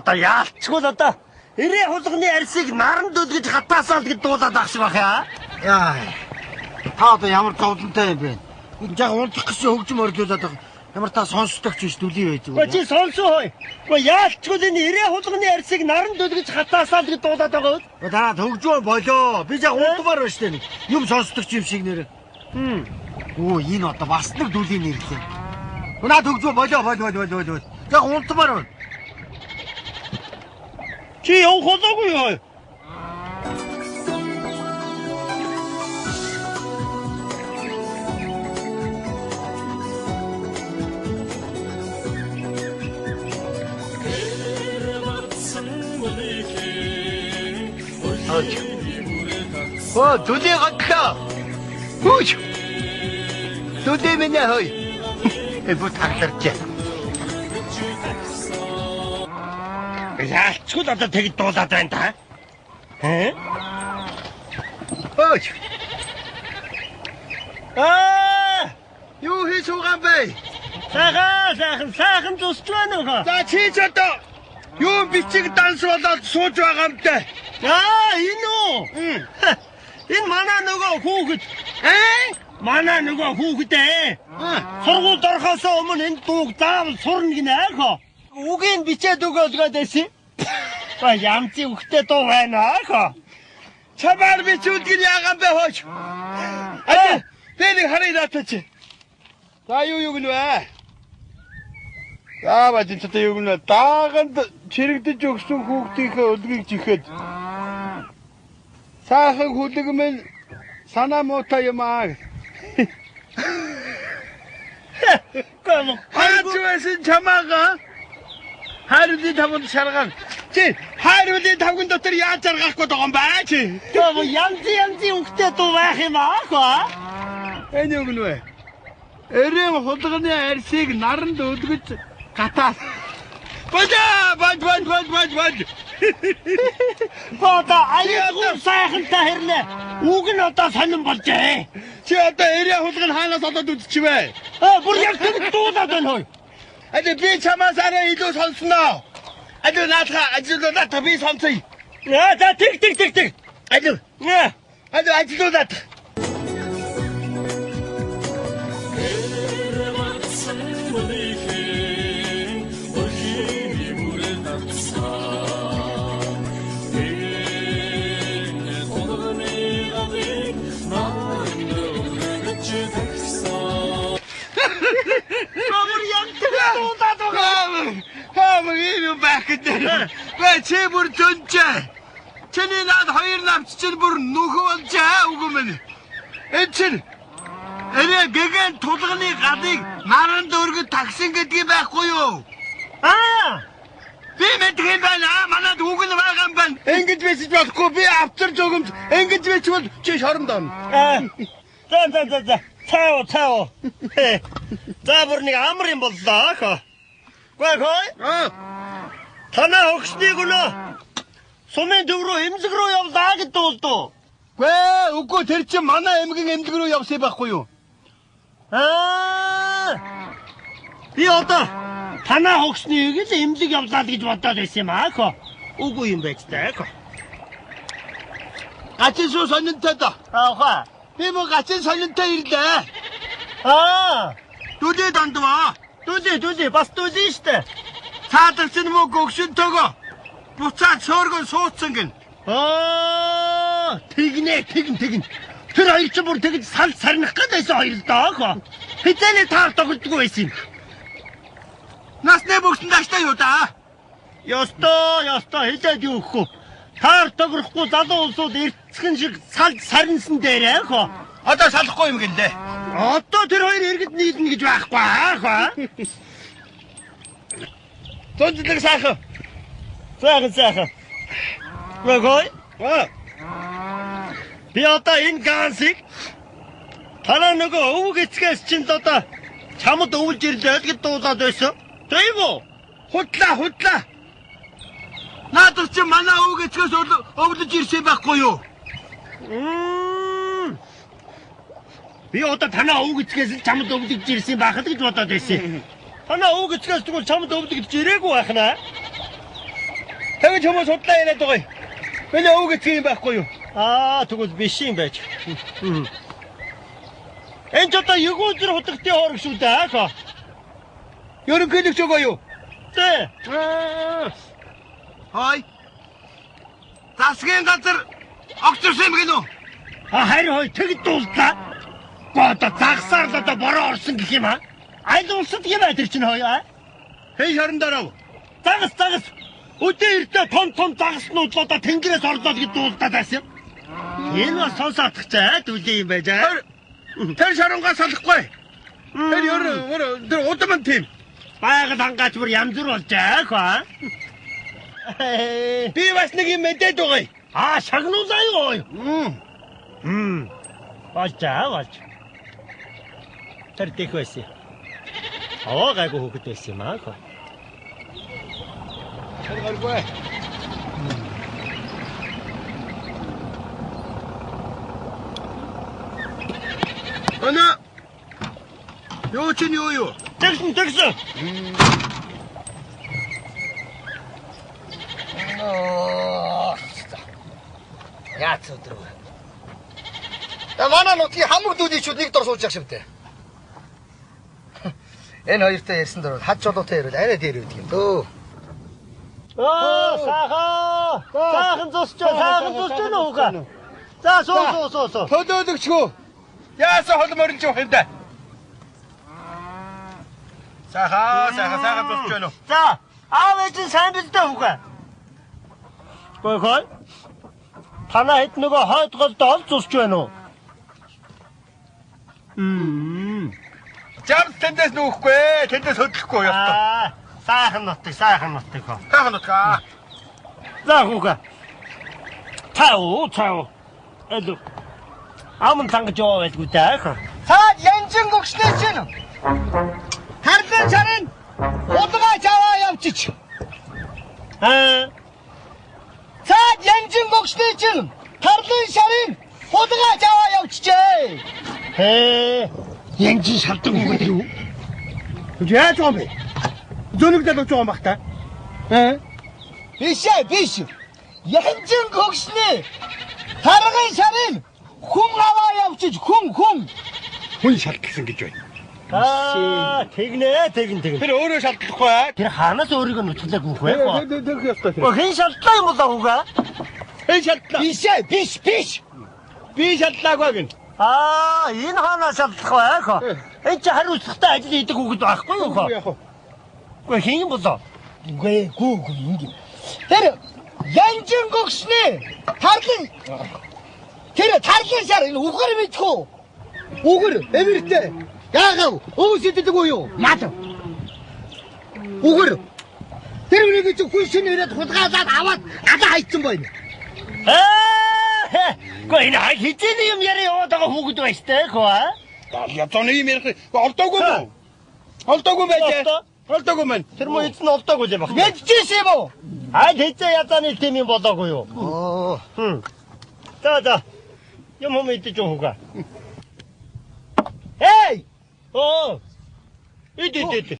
Одоо яалчгүй л одоо эрээ хулганы арьсыг наран дөлгөж хатаасаа л гэж дуулаад ах шиг бах яа. Яа. Та одоо ямар зовлонтой юм бэ? Энэ яг унтах гэсэн хөгжим орлуулад байгаа. Ямар та сонсдогч биш дүлий байж байгаа. Чи сонсоо хой. Гэхдээ яалчгүй л энэ эрээ хулганы арьсыг наран дөлгөж хатаасаа л гэж дуулаад байгаа. Дараа хөгжмөө болоо. Би яг унтмаар байна штэ нэг. Юм сонсдогч юм шиг нэрэ. Оо энэ одоо бас нэг дүлийн нэр лээ. Наад хөгжмөө болоо. Яг унтмаар байна. Чи явах болоогүй юу? Оо, дүлий гантлаа. Хөөч. Дүлий минь хөөе. Эбут харларч. Яалчгүй л одоо тэгж дуулаад байна та. Хөөч. Юу хийж байгаа юм бэ? Сайхан тусчлаа нөхөө. За чи ч одоо юу бичиг данс болоод сууж байгаа юм те. Энэ үү? Энэ манай нөгөө хүүхэд. Манай нөгөө хүүхэд сургуульд орохоос өмнө энэ дууг заавал сурна гинэ хөө. Үгийн бичээд өгөөд байсан. Ба ямци үхтэй дуу байна хөө. Чамаар бичүүлгэр яаган бэ хөөч. Тэнийг харъя датач. За юу гэнэ? Яа бач ч юу гэнэ? Дааганд чирэгдэж өгсөн хүүхдийнхээ өдгийг жихэд. Сайхан хүлэгмэн санаа муутай юм аа. Хайрцсан чамаага хайрын тавд шарган. Чи хайрын тавган дотор яаж жаргахгүй байгаа юм бэ чи? Тоо янзи үхтэй дуу байх юм аа. Энэ юу гэнэ? Эрийн хулганы арьсыг наранд өдгөж гатаа. Бод. Бада аягүй сайхантай хэрнэ. Үг нь одоо сонирн болжээ. Чи одоо эрийн хулганы хаанаас олоод үзчихвэ? Бүр яг тэр дуудаад байна хой. Би чамаас арай илүү сонсноо. Наадах би сонсъё. За тэг. Ажлуулаад. Ийм байх гэдэг. Чи бүр зөнчээ. Чиний наад хоёр навч чинь бүр нүхэ болжээ үгүй мэн. Энэ чинь эрээ гэгэн тулганы гадыг наранд өргөд таксан гэдгийг байхгүй юу? Би мэдэх юм байна. Манад үг нь байгаа юм байна. Ингэж бисэж болохгүй. Би авчирч өгөмж ингэж бичвэл чи шоронд орно. За. Цаа. За бүр нэг амар юм боллоо хөө. Гой. Танаа өгснэг өнөө. Сумын төв рүү эмзэг рүү явлаа гэж дуулдуу. Үгүй тэр чинь манай эмгэн эмзэг рүү явсан байхгүй юу? Би одоо танаа өгснэг л эмзэг явлаа гэж бодоод байсан юм аа хөө. Үгүй юм байж таа хөө. Гачин суу сонинтой да. Хаа. Би мө гачин сонинтой ирлээ. Дүлээ дандваа. Дүлээ бас дүлээ штэ. Цаадарч нь мө гөгшин төгөө. Буцаад сөөргөн суудсан гин. Тэгнэ. Тэр хоёр ч бүр тэгж сал сарних гэдээсэн хоёр л даа хөө. Хитээний таар тоглодгүй байсан юм. Насны бүгсэн даштай юу да? Ёстой хилээд юу өгөх вэ? Таар тохирохгүй залуу улсууд эртцхэн шиг сарнсан дээрээ хөө. Одоо салахгүй юм гэнэ. Одоо тэр хоёр иргэд нийлнэ гэж байхгүй хөө. Тонцлог сайхан. Сайхан. Гой. Би одоо энэ гансыг танаа нөгөө өвөг эцгээс чинь одоо чамд өвлж ирлээ гэж дуулаад байсан. Тийм үү? Худлаа. Наадах чи манай өвөг эцгээс өвлөж ирсэн байхгүй юу? Би одоо танаа өвөг эцгээс чамд өвлөж ирсэн байхад гэж бодоод байсан. Танаа өвөг эцгээс тэгвэл чамд өвлөж ирээгүй байхнаа. Тэгэж хүмүүс худлаа яриад байгаа юм. Миний өвөг эцэг юм байхгүй юу? Тэгвэл биш юм байж. Энд одоо югуузэр хутагтын хоорог шүү дээ хаа. Ерөнхийлөгч өгөө юу? Тэ. Хой. Засгийн газар огцорсон юм гинөө. Харин хой тэгэд дууллаа. Одоо загсаар л одоо бороо орсон гэх юм аа. Аль улсад юм аа тэр чинь хой аа? Хей шорондороо. Загас. Өдөө эртээ том загаснууд л одоо тэнгэрээс орлоо гэж дуулдаад байсан. Энэ бас сонсоодох цаа түлээ юм байж аа. Тэр шоронгоо салахгүй. Тэр удаман тийм. Байгаль хангаач бүр янз бүр болж байгаа хөө. Би бас нэг юм мэдээд байгаа. Шагнуулаа юу? Болж. Тэр дэх байсан. Гайгүй хөөхд байсан юм аа хөө. Харгалгүй. Ана. Юу ч юу? Тэгсэн. Яац өдрөө. Манай нутгийн хамаг дүүдийчүүд нэг дор сууж явах шивтэй. Энэ хоёртой ярьсан дөрөв хад жолоотой ярил арай дээр үүд юм дөө. Сайхан зусч нууга. За суу. Төлөөлөгчгөө. Яасан холморн ч явах юм да. Сайхан зусч байна уу? За, аавч сайн бэлдээ хүүгээ. Гой. Танаа хэд нөгөө хойдголдоо ол зусч байна уу? Жам тэндээс нүүхгүй, тэндээс хөдлөхгүй ястаа. Сайхан нутаг хоо. Сайхан нутгаа. За хүүгээ. Цаа. Элу. Аман тангаж яваа байлгүй даа хаа. Цаад янжин гөгснөө чинь. Харлын шарын удаач аваа явчих. Цаад янжин гөгснөө чинь. Харлын шарын удаач аваа явчихжээ. Янжин шалдаг үг юу? Яаж юм бэ? Зөнөгдөл болж байгаа юм бах та. Биш. Янжин гөгснөө. Таргын шарын хүн аваа явчих хүн. Хүн шалтгсан гэж байна. Тэгнэ. Тэр өөрөө шалтлахгүй. Тэр хаанаас өөрийгөө нутглаг мөх вэ? Тэр ястай. Хэн шалтлаа юм болоо хүүгээ? Хэн шалтлаа? Биш. Би шалтлаагүй гин. Энэ хаанаас шалтлах вэ хаа? Энд чи хариуцлагатай ажил хийдэг хүүхэд байхгүй юу хаа? Гэхдээ хэн юм болоо? Гүү ингэ. Тэр янжин гөгснөө. Тарлын шар энэ үгэр мэдхүү. Үгэр эвэртэй. Яагав өвсөдөг үү юу? Мат. Үгэр. Тэр үнийг чи хүн шинэ ирээд хулгайлаад аваад гадаа хайцсан байна. Гэхдээ энэ хизээний юм яриа яваад байгаа хүүхэд байж тээ хөө. Ятоны юм ярих. Олдоогүй мó. Олдоогүй байж. Олдоогүй мэн. Тэр муу эзэн олдоогүй юм байна. Мэдчихсэн юм уу? Хизээ ятааны тийм юм болоогүй юу? За. Юм мэдэж өгөө. Эй! Иди.